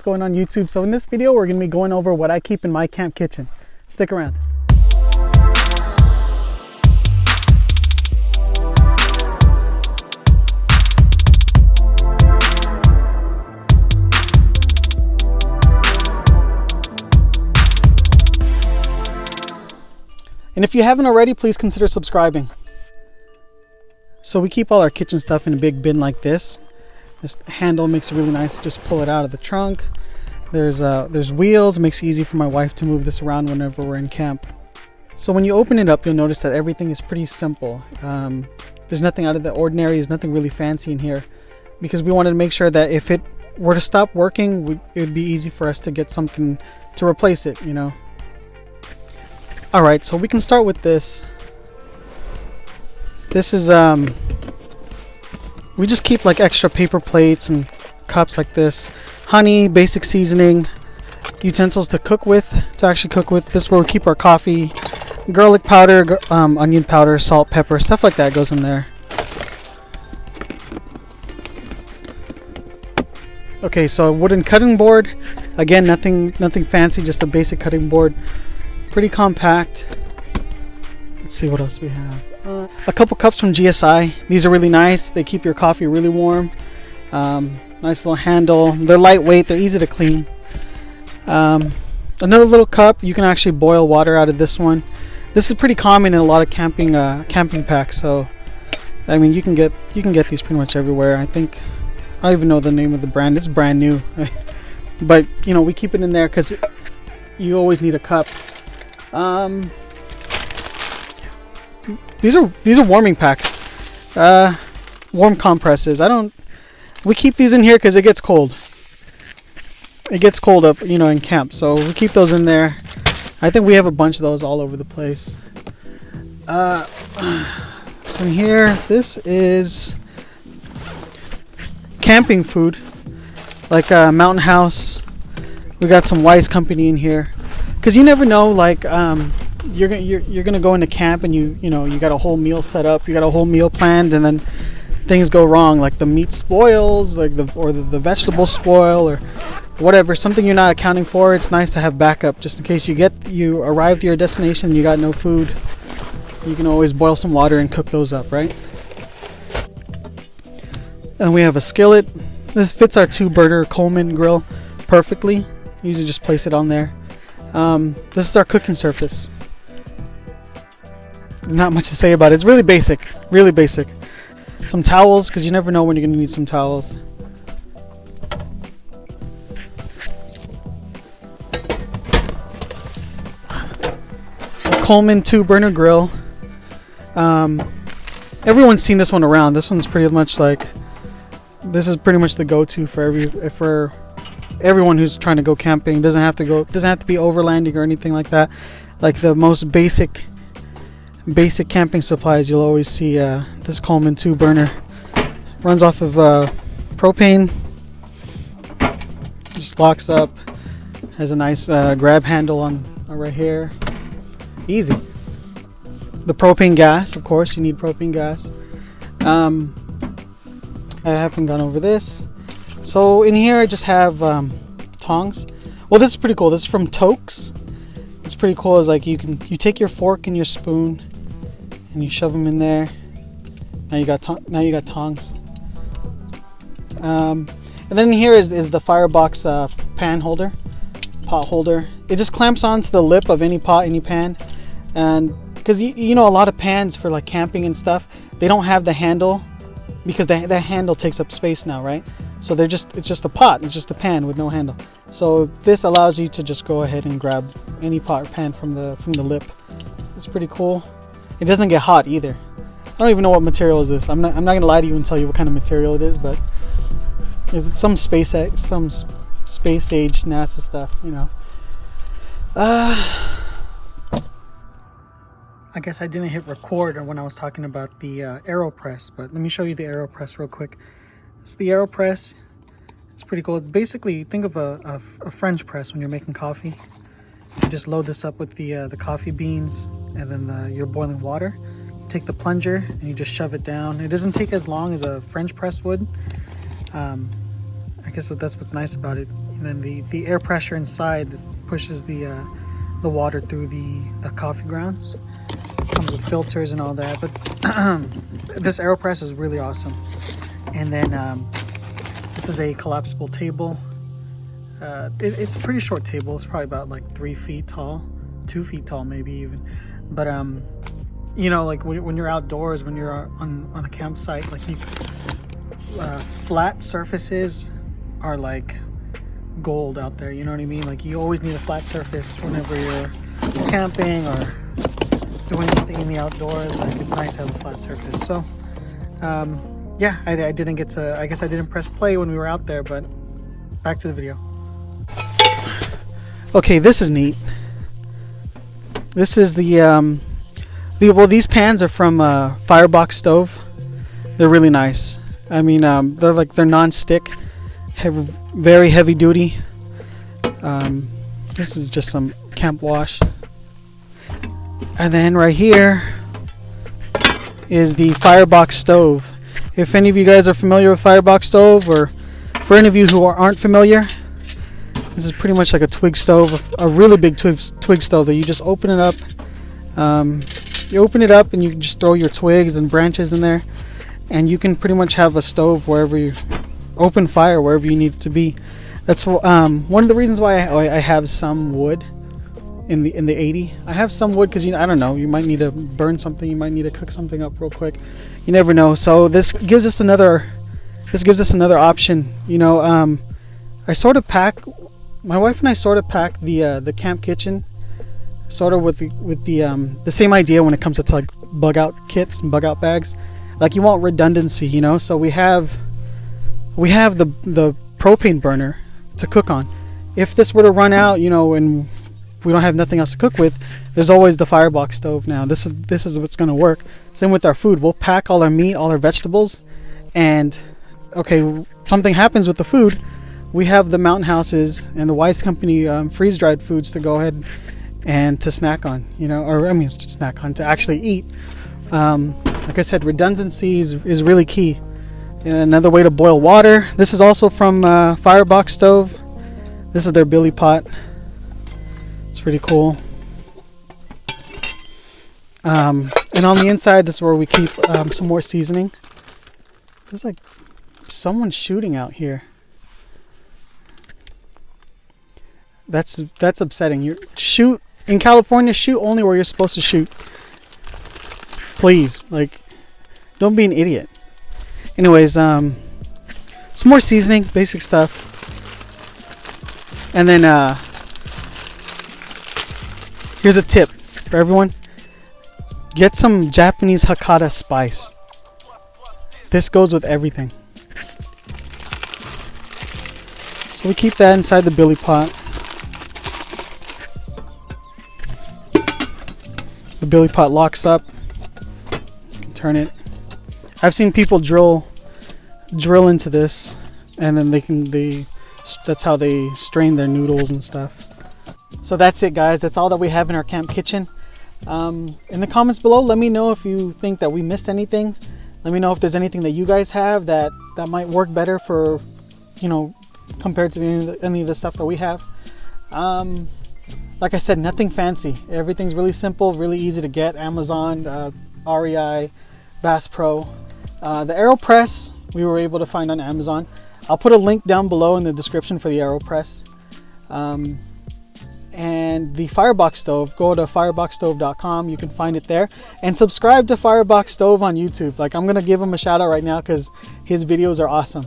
what's going on YouTube? So in this video we're going to be going over what I keep in my camp kitchen. Stick around. And if you haven't already, please consider subscribing. So we keep all our kitchen stuff in a big bin like this. This handle makes it really nice to just pull it out of the trunk. There's wheels, it makes it easy for my wife to move this around whenever we're in camp. So when you open it up, you'll notice that everything is pretty simple. There's nothing out of the ordinary, there's nothing really fancy in here, because we wanted to make sure that if it were to stop working, it would be easy for us to get something to replace it, you know. Alright, so we can start with this. This is, we just keep like extra paper plates and cups like this. Honey, basic seasoning, utensils to cook with, This is where we keep our coffee, garlic powder, onion powder, salt, pepper, stuff like that goes in there. Okay, so a wooden cutting board. Again, nothing fancy, just a basic cutting board. Pretty compact. Let's see what else we have. A couple cups from GSI. These are really nice. They keep your coffee really warm. Nice little handle. They're lightweight. They're easy to clean. Another little cup. You can actually boil water out of this one. This is pretty common in a lot of camping packs. So, I mean, you can get these pretty much everywhere. I don't even know the name of the brand. It's brand new, but you know, we keep it in there because you always need a cup. These are warming packs, warm compresses. We keep these in here because it gets cold. It gets cold up, you know, in camp, so we keep those in there. I think we have a bunch of those all over the place. So here, this is camping food, like Mountain House. We got some Wise Company in here, because you never know, like you're gonna go into camp and you got a whole meal set up, you got a whole meal planned, and then things go wrong, like the meat spoils, like the vegetables spoil, or whatever, something you're not accounting for. It's nice to have backup just in case you arrive to your destination and you got no food. You can always boil some water and cook those up, right? And we have a skillet. This fits our 2-burner Coleman grill perfectly. Usually just place it on there. This is our cooking surface. Not much to say about it. It's really basic. Really basic. Some towels, because you never know when you're going to need some towels. Coleman 2-burner grill. Everyone's seen this one around. This one's pretty much like, this is pretty much the go-to for everyone who's trying to go camping. Doesn't have to be overlanding or anything like that. Like the most basic camping supplies, you'll always see this Coleman 2-burner. Runs off of propane. Just locks up. Has a nice grab handle on right here. Easy. The propane gas, of course, you need propane gas. I haven't gone over this. So in here I just have tongs. Well, this is pretty cool. This is from Tokes. It's pretty cool. It's like you take your fork and your spoon and you shove them in there. Now you got tongs. And then here is the Firebox pan holder, pot holder. It just clamps onto the lip of any pot, any pan, and because you know, a lot of pans for like camping and stuff, they don't have the handle, because that handle takes up space now, right? So it's just a pot, it's just a pan with no handle. So this allows you to just go ahead and grab any pot or pan from the lip. It's pretty cool. It doesn't get hot either. I don't even know what material is this. I'm not gonna lie to you and tell you what kind of material it is, but it's some space age NASA stuff, you know. I guess I didn't hit record when I was talking about the Aeropress, but let me show you the Aeropress real quick. It's the Aeropress. It's pretty cool. Basically, think of a French press when you're making coffee. You just load this up with the coffee beans and then your boiling water. You take the plunger and you just shove it down. It doesn't take as long as a French press would. I guess that's what's nice about it. You And then the air pressure inside pushes the water through the coffee grounds. Comes with filters and all that, but this Aeropress is really awesome. And then this is a collapsible table. It's a pretty short table. It's probably about like 3 feet tall, 2 feet tall maybe even. But you know, like when you're outdoors, when you're on a campsite, like flat surfaces are like gold out there, you know what I mean? Like you always need a flat surface whenever you're camping or doing anything in the outdoors. Like it's nice to have a flat surface. So yeah, I didn't get to, I guess I didn't press play when we were out there, but back to the video. Okay, this is neat. This is well, these pans are from Firebox Stove. They're really nice. I mean, they're non-stick, very heavy duty. This is just some camp wash. And then right here is the Firebox Stove. If any of you guys are familiar with Firebox Stove, or for any of you who aren't familiar, this is pretty much like a twig stove, a really big twig stove that you just open it up. You open it up and you just throw your twigs and branches in there, and you can pretty much have a stove wherever you open fire, wherever you need it to be. That's one of the reasons why I have some wood in the 80. I have some wood because, you know, I don't know, you might need to burn something, you might need to cook something up real quick. You never know. So this gives us another option. You know, my wife and I sort of pack the camp kitchen sort of with the same idea when it comes to like bug out kits and bug out bags. Like you want redundancy, you know. So we have the propane burner to cook on. If this were to run out, you know, and we don't have nothing else to cook with, there's always the Firebox Stove now. This is what's going to work. Same with our food. We'll pack all our meat, all our vegetables, and okay, something happens with the food, we have the Mountain Houses and the Wise Company freeze-dried foods to go ahead and to snack on, you know, or I mean to snack on, to actually eat. Like I said, redundancy is really key. And another way to boil water. This is also from Firebox Stove. This is their billy pot. It's pretty cool. And on the inside, this is where we keep some more seasoning. There's like someone shooting out here. That's upsetting. You shoot in California. Shoot only where you're supposed to shoot. Please, like, don't be an idiot. Anyways, some more seasoning, basic stuff, and then here's a tip for everyone: get some Japanese Hakata spice. This goes with everything. So we keep that inside the billy pot. The billy pot locks up. You can turn it. I've seen people drill into this, and then that's how they strain their noodles and stuff. So that's it, guys. That's all that we have in our camp kitchen. In the comments below, let me know if you think that we missed anything. Let me know if there's anything that you guys have that might work better for, you know, compared to any of the stuff that we have. Like I said, nothing fancy. Everything's really simple, really easy to get. Amazon, REI, Bass Pro. The Aeropress we were able to find on Amazon. I'll put a link down below in the description for the Aeropress. And the Firebox Stove, go to fireboxstove.com. You can find it there. And subscribe to Firebox Stove on YouTube. Like, I'm going to give him a shout out right now because his videos are awesome.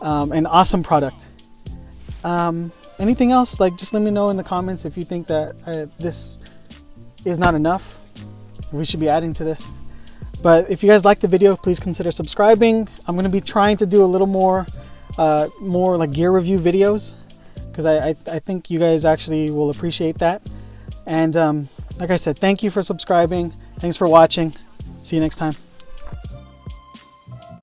An awesome product. Anything else, like, just let me know in the comments if you think that this is not enough. We should be adding to this. But if you guys like the video, please consider subscribing. I'm going to be trying to do a little more like gear review videos, because I think you guys actually will appreciate that. And like I said, thank you for subscribing. Thanks for watching. See you next time.